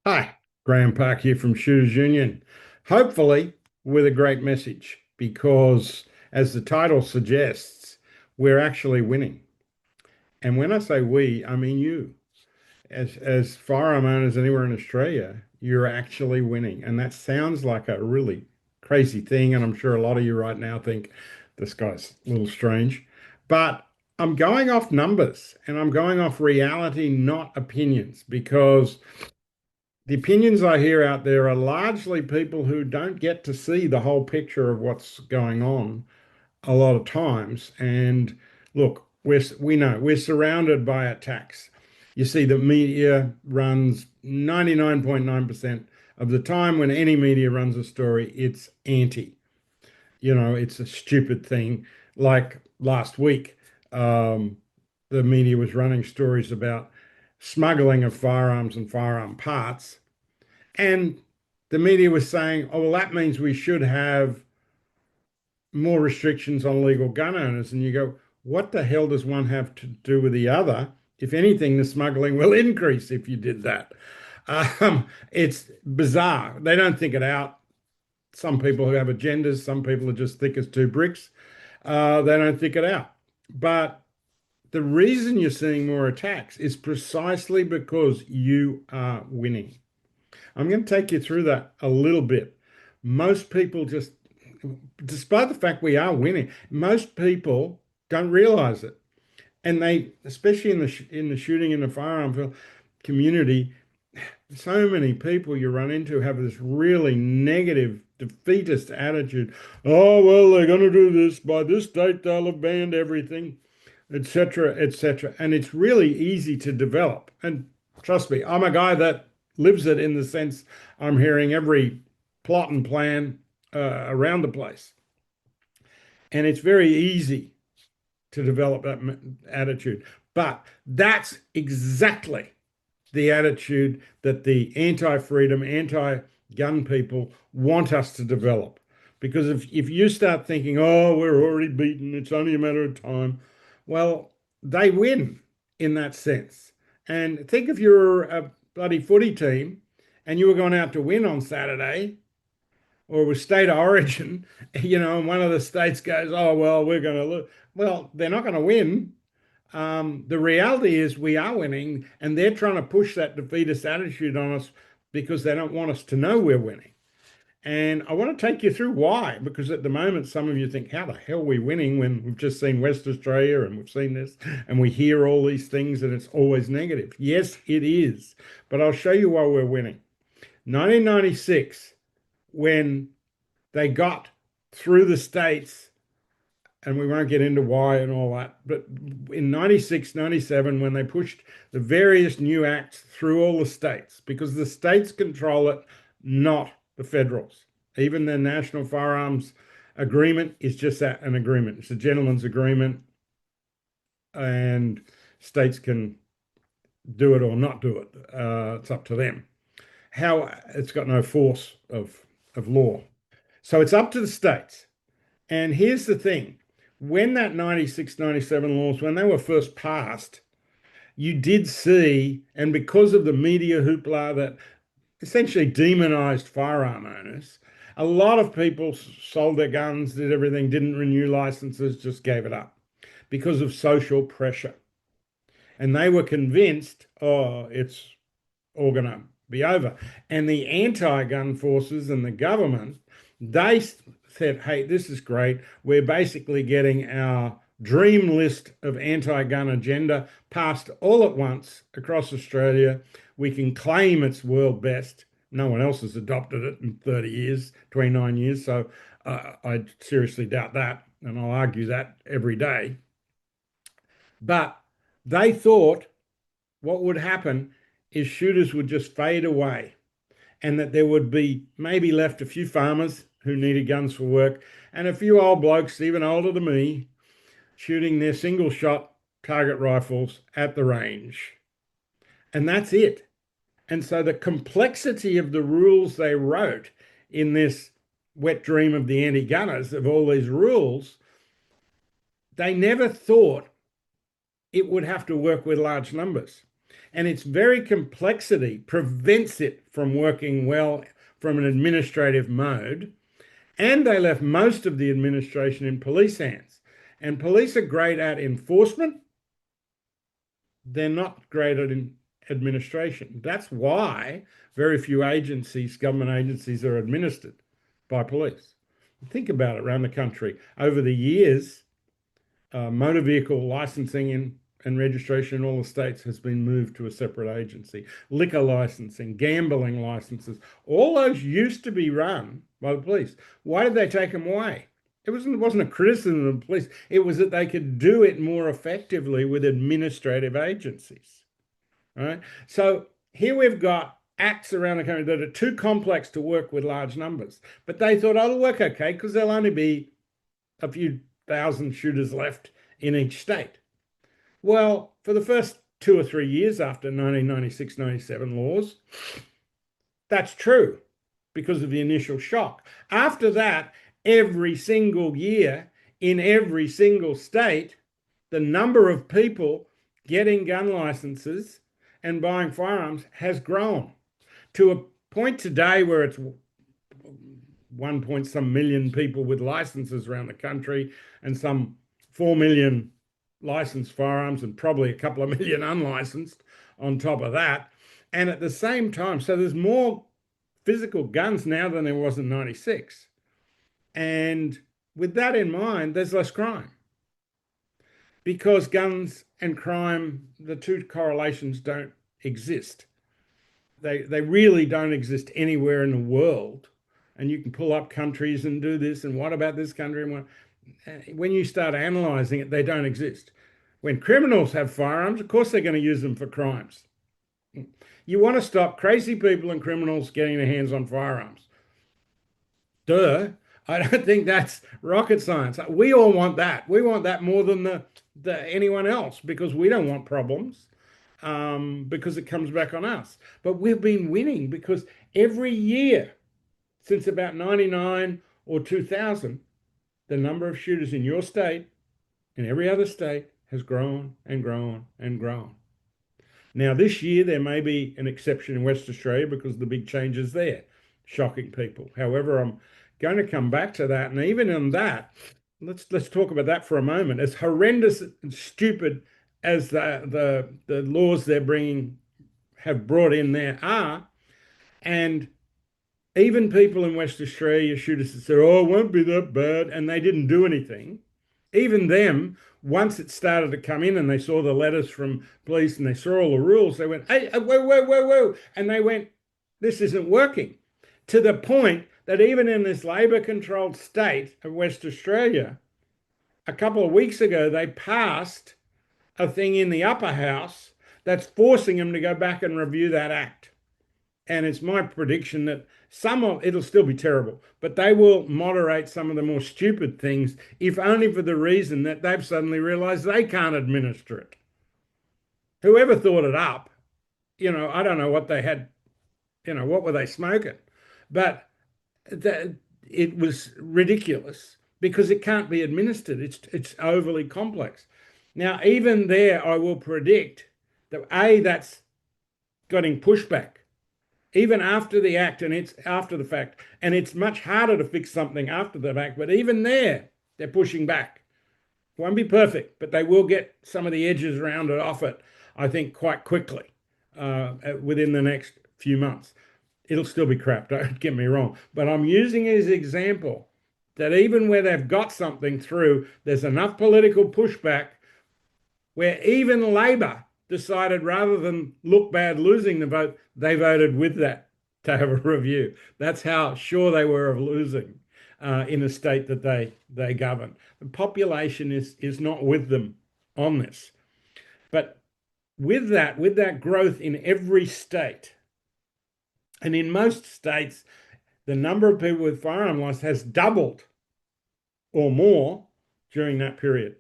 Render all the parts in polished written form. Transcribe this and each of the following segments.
Hi, Graham Park here from Shooters Union. Hopefully, with a great message, because as the title suggests, we're actually winning. And when I say we, I mean you. As firearm owners anywhere in Australia, you're actually winning. And that sounds like a really crazy thing. And I'm sure a lot of you right now think this guy's a little strange. But I'm going off numbers and I'm going off reality, not opinions, because the opinions I hear out there are largely people who don't get to see the whole picture of what's going on a lot of times. And look, we know we're surrounded by attacks. You see, the media runs 99.9% of the time when any media runs a story, it's anti. It's a stupid thing. Like last week, um, the media was running stories about smuggling of firearms and firearm parts, and the media was saying, oh, well, that means we should have more restrictions on legal gun owners. And you go, what the hell does one have to do with the other? If anything, the smuggling will increase if you did that. It's bizarre. They don't think it out. Some people who have agendas, some people are just thick as two bricks. They don't think it out. But the reason you're seeing more attacks is precisely because you are winning. I'm going to take you through that a little bit. Most people just, despite the fact we are winning, most people don't realize it. And they, especially in the shooting in the firearm community, so many people you run into have this really negative, defeatist attitude. Oh, well, they're going to do this. By this date, they'll have banned everything, etc., etc. And it's really easy to develop. And trust me, I'm a guy that lives it in the sense I'm hearing every plot and plan around the place. And it's very easy to develop that attitude. But that's exactly the attitude that the anti-freedom, anti-gun people want us to develop. Because if you start thinking, oh, we're already beaten, it's only a matter of time, well, they win in that sense. And think if you're a bloody footy team and you were going out to win on Saturday, or with state of origin, and one of the states goes, oh, well, we're going to lose. Well, they're not going to win. The reality is we are winning, and they're trying to push that defeatist attitude on us because they don't want us to know we're winning. And I want to take you through why, because at the moment, some of you think, how the hell are we winning when we've just seen West Australia and we've seen this and we hear all these things and it's always negative. Yes, it is. But I'll show you why we're winning. 1996, when they got through the states, and we won't get into why and all that, but in 96, 97, when they pushed the various new acts through all the states, because the states control it, not the federals. Even the National Firearms Agreement is just that, an agreement. It's a gentleman's agreement, and states can do it or not do it. It's up to them. How it's got no force of law. So it's up to the states. And here's the thing, when that 96, 97 laws, when they were first passed, you did see, and because of the media hoopla that essentially demonized firearm owners, a lot of people sold their guns, did everything, didn't renew licenses, just gave it up because of social pressure. And they were convinced, oh, it's all going to be over. And the anti-gun forces and the government, they said, hey, this is great. We're basically getting our dream list of anti-gun agenda passed all at once across Australia. We can claim it's world best. No one else has adopted it in 30 years, 29 years. So I seriously doubt that. And I'll argue that every day. But they thought what would happen is shooters would just fade away and that there would be maybe left a few farmers who needed guns for work and a few old blokes, even older than me, shooting their single shot target rifles at the range. And that's it. And so the complexity of the rules they wrote in this wet dream of the anti-gunners, of all these rules, they never thought it would have to work with large numbers. And its very complexity prevents it from working well from an administrative mode. And they left most of the administration in police hands. And police are great at enforcement. They're not great at administration. That's why very few agencies, government agencies, are administered by police. Think about it around the country. Over the years, motor vehicle licensing and registration in all the states has been moved to a separate agency. Liquor licensing, gambling licenses, all those used to be run by the police. Why did they take them away? It wasn't a criticism of the police. It was that they could do it more effectively with administrative agencies. All right. So here we've got acts around the country that are too complex to work with large numbers. But they thought, oh, it'll work okay because there'll only be a few thousand shooters left in each state. Well, for the first 2 or 3 years after 1996-97 laws, that's true because of the initial shock. After that, every single year in every single state, the number of people getting gun licenses and buying firearms has grown to a point today where it's 1 point some million people with licenses around the country and some 4 million licensed firearms and probably a couple of million unlicensed on top of that. And at the same time, so there's more physical guns now than there was in 96. And with that in mind, there's less crime because guns and crime, the two correlations don't exist. They really don't exist anywhere in the world. And you can pull up countries and do this. And what about this country? And when you start analyzing it, they don't exist. When criminals have firearms, of course, they're going to use them for crimes. You want to stop crazy people and criminals getting their hands on firearms. Duh. I don't think that's rocket science. We all want that. We want that more than anyone else because we don't want problems because it comes back on us. But we've been winning because every year since about 99 or 2000, the number of shooters in your state, in every other state, has grown and grown and grown. Now, this year, there may be an exception in West Australia because of the big changes there, shocking people. However, I'm going to come back to that. And even in that, let's talk about that for a moment. As horrendous and stupid as the laws have brought in there are, and even people in West Australia, shooters that said, oh, it won't be that bad, and they didn't do anything. Even them, once it started to come in and they saw the letters from police and they saw all the rules, they went, hey, whoa, whoa, whoa, whoa. And they went, this isn't working. To the point that even in this Labor-controlled state of West Australia, a couple of weeks ago, they passed a thing in the upper house that's forcing them to go back and review that act. And it's my prediction that it'll still be terrible, but they will moderate some of the more stupid things, if only for the reason that they've suddenly realized they can't administer it. Whoever thought it up, I don't know what they had, what were they smoking? But it was ridiculous because it can't be administered. It's overly complex. Now, even there, I will predict that that's getting pushback. Even after the act, and it's after the fact, and it's much harder to fix something after the fact, but even there, they're pushing back. It won't be perfect, but they will get some of the edges rounded off it, I think, quite quickly within the next few months. It'll still be crap, don't get me wrong, but I'm using it as an example that even where they've got something through, there's enough political pushback where even Labor decided rather than look bad losing the vote, they voted with that to have a review. That's how sure they were of losing in a state that they govern. The population is not with them on this. But with that growth in every state, and in most states, the number of people with firearm license has doubled or more during that period.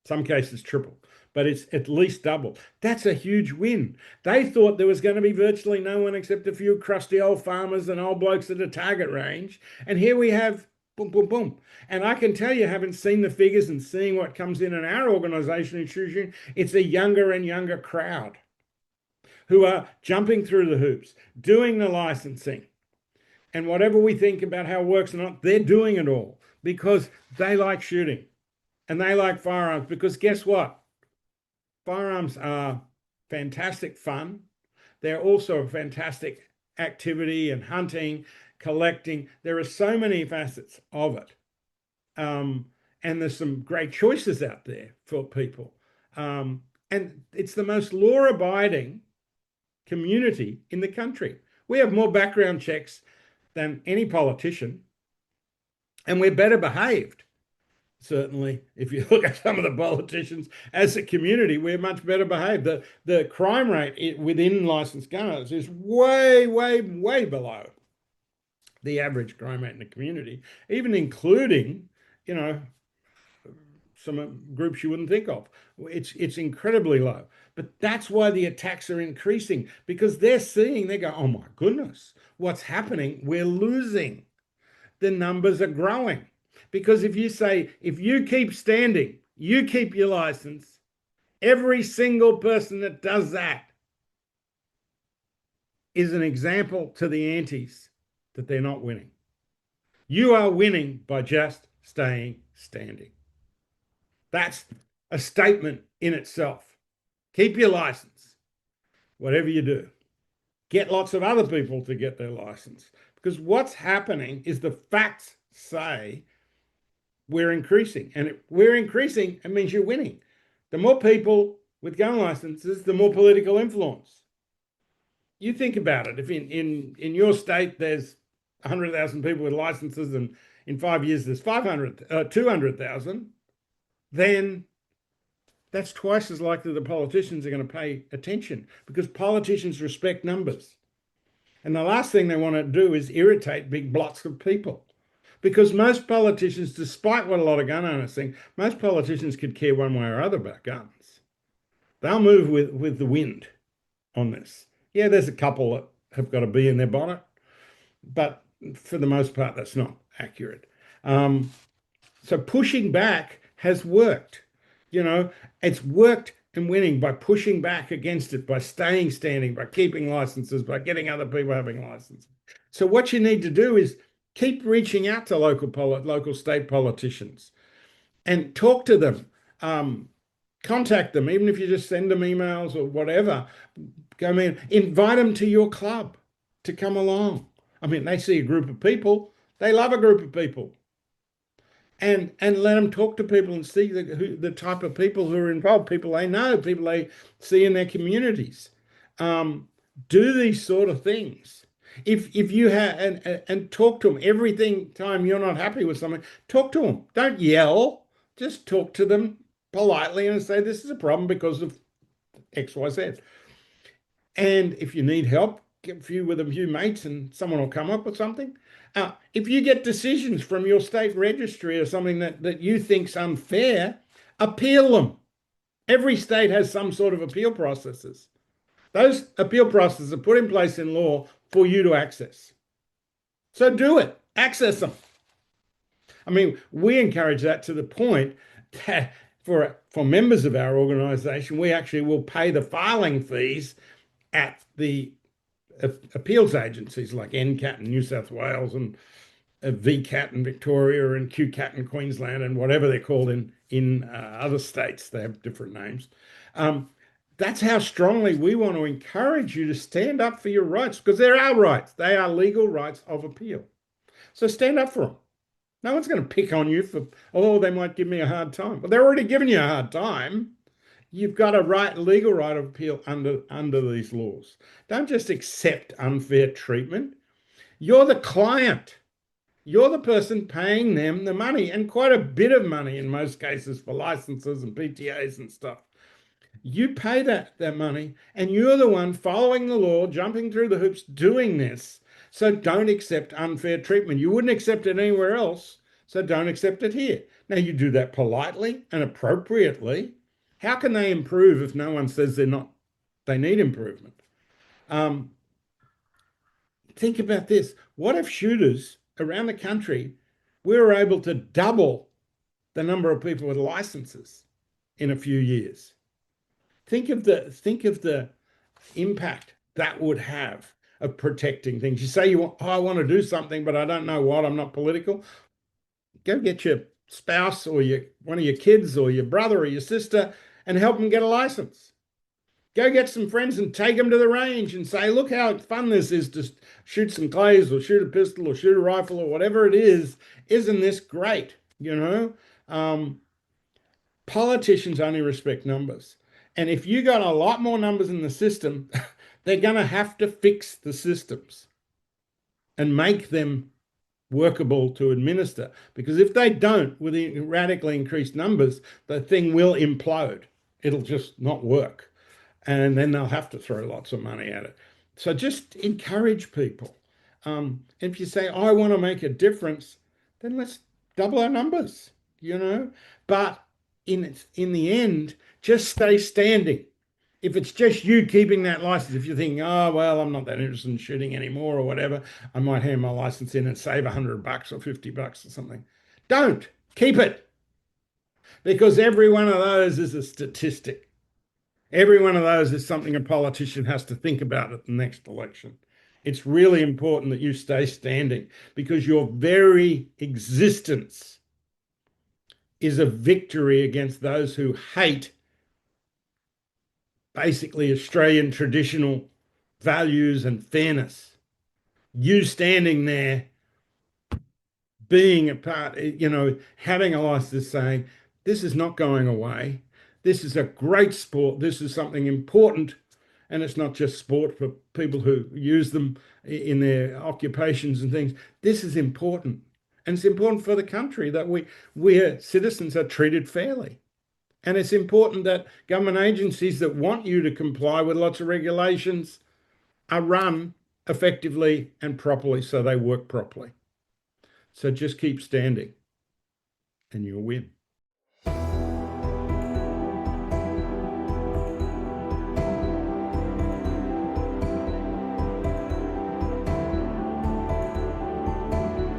Some cases tripled, but it's at least double. That's a huge win. They thought there was going to be virtually no one except a few crusty old farmers and old blokes at a target range. And here we have boom, boom, boom. And I can tell you, having seen the figures and seeing what comes in our organization in Shooting, it's a younger and younger crowd. who are jumping through the hoops, doing the licensing, and whatever we think about how it works or not, they're doing it all because they like shooting and they like firearms. Because guess what? Firearms are fantastic fun. They're also a fantastic activity and hunting, collecting. There are so many facets of it. Um, and there's some great choices out there for people. And it's the most law-abiding community in the country. We have more background checks than any politician, and we're better behaved. Certainly, if you look at some of the politicians as a community, we're much better behaved. The crime rate within licensed gun owners is way, way, way below the average crime rate in the community, even including, you know, some groups you wouldn't think of. It's incredibly low. But that's why the attacks are increasing, because they're seeing, they go, oh my goodness, what's happening? We're losing. The numbers are growing. Because if you say, if you keep standing, you keep your license, every single person that does that is an example to the antis that they're not winning. You are winning by just staying standing. That's a statement in itself. Keep your license, whatever you do. Get lots of other people to get their license. Because what's happening is the facts say we're increasing. And if we're increasing, it means you're winning. The more people with gun licenses, the more political influence. You think about it. If in your state there's 100,000 people with licenses and in 5 years there's 200,000, then that's twice as likely the politicians are going to pay attention, because politicians respect numbers. And the last thing they want to do is irritate big blocks of people. Because most politicians, despite what a lot of gun owners think, most politicians could care one way or other about guns. They'll move with the wind on this. Yeah, there's a couple that have got a bee in their bonnet, but for the most part, that's not accurate. So pushing back has worked. You know, it's worked and winning by pushing back against it, by staying standing, by keeping licenses, by getting other people having licenses. So what you need to do is keep reaching out to local state politicians and talk to them. Contact them, even if you just send them emails or whatever. Go, man, invite them to your club to come along. I mean, they see a group of people, they love a group of people. And let them talk to people and see the type of people who are involved, people they know, people they see in their communities. Do these sort of things. If you have and talk to them every time you're not happy with something, talk to them. Don't yell. Just talk to them politely and say, this is a problem because of X, Y, Z. And if you need help, get with a few mates and someone will come up with something. If you get decisions from your state registry or something that you think's unfair, appeal them. Every state has some sort of appeal processes. Those appeal processes are put in place in law for you to access. So do it. Access them. I mean, we encourage that to the point that for members of our organization, we actually will pay the filing fees at the appeals agencies like NCAT in New South Wales and VCAT in Victoria and QCAT in Queensland and whatever they're called in other states. They have different names. That's how strongly we want to encourage you to stand up for your rights, because they're our rights. They are legal rights of appeal. So stand up for them. No one's going to pick on you for, oh, they might give me a hard time. Well, they're already giving you a hard time. You've got a legal right of appeal under these laws. Don't just accept unfair treatment. You're the client. You're the person paying them the money, and quite a bit of money in most cases for licenses and PTAs and stuff. You pay that money, and you're the one following the law, jumping through the hoops, doing this. So don't accept unfair treatment. You wouldn't accept it anywhere else, so don't accept it here. Now, you do that politely and appropriately. How can they improve if no one says they need improvement? Think about this. What if shooters around the country, we were able to double the number of people with licenses in a few years? Think of the impact that would have of protecting things. You say you want, oh, I want to do something, but I don't know what, I'm not political. Go get your spouse or your one of your kids or your brother or your sister and help them get a license. Go get some friends and take them to the range and say, look how fun this is to shoot some clays or shoot a pistol or shoot a rifle or whatever it is. Isn't this great? You know, um, politicians only respect numbers. And if you got a lot more numbers in the system, they're going to have to fix the systems and make them workable to administer. Because if they don't, with the radically increased numbers, the thing will implode. It'll just not work. And then they'll have to throw lots of money at it. So just encourage people. If you say, I want to make a difference, then let's double our numbers, you know. But in the end, just stay standing. If it's just you keeping that license, if you're thinking, oh, well, I'm not that interested in shooting anymore or whatever, I might hand my license in and save $100 or $50 or something. Don't keep it, because every one of those is a statistic. Every one of those is something a politician has to think about at the next election. It's really important that you stay standing, because your very existence is a victory against those who hate basically Australian traditional values and fairness. You standing there, being a part, you know, having a license saying, this is not going away. This is a great sport. This is something important. And it's not just sport for people who use them in their occupations and things. This is important. And it's important for the country that we as citizens are treated fairly. And it's important that government agencies that want you to comply with lots of regulations are run effectively and properly so they work properly. So just keep standing and you'll win.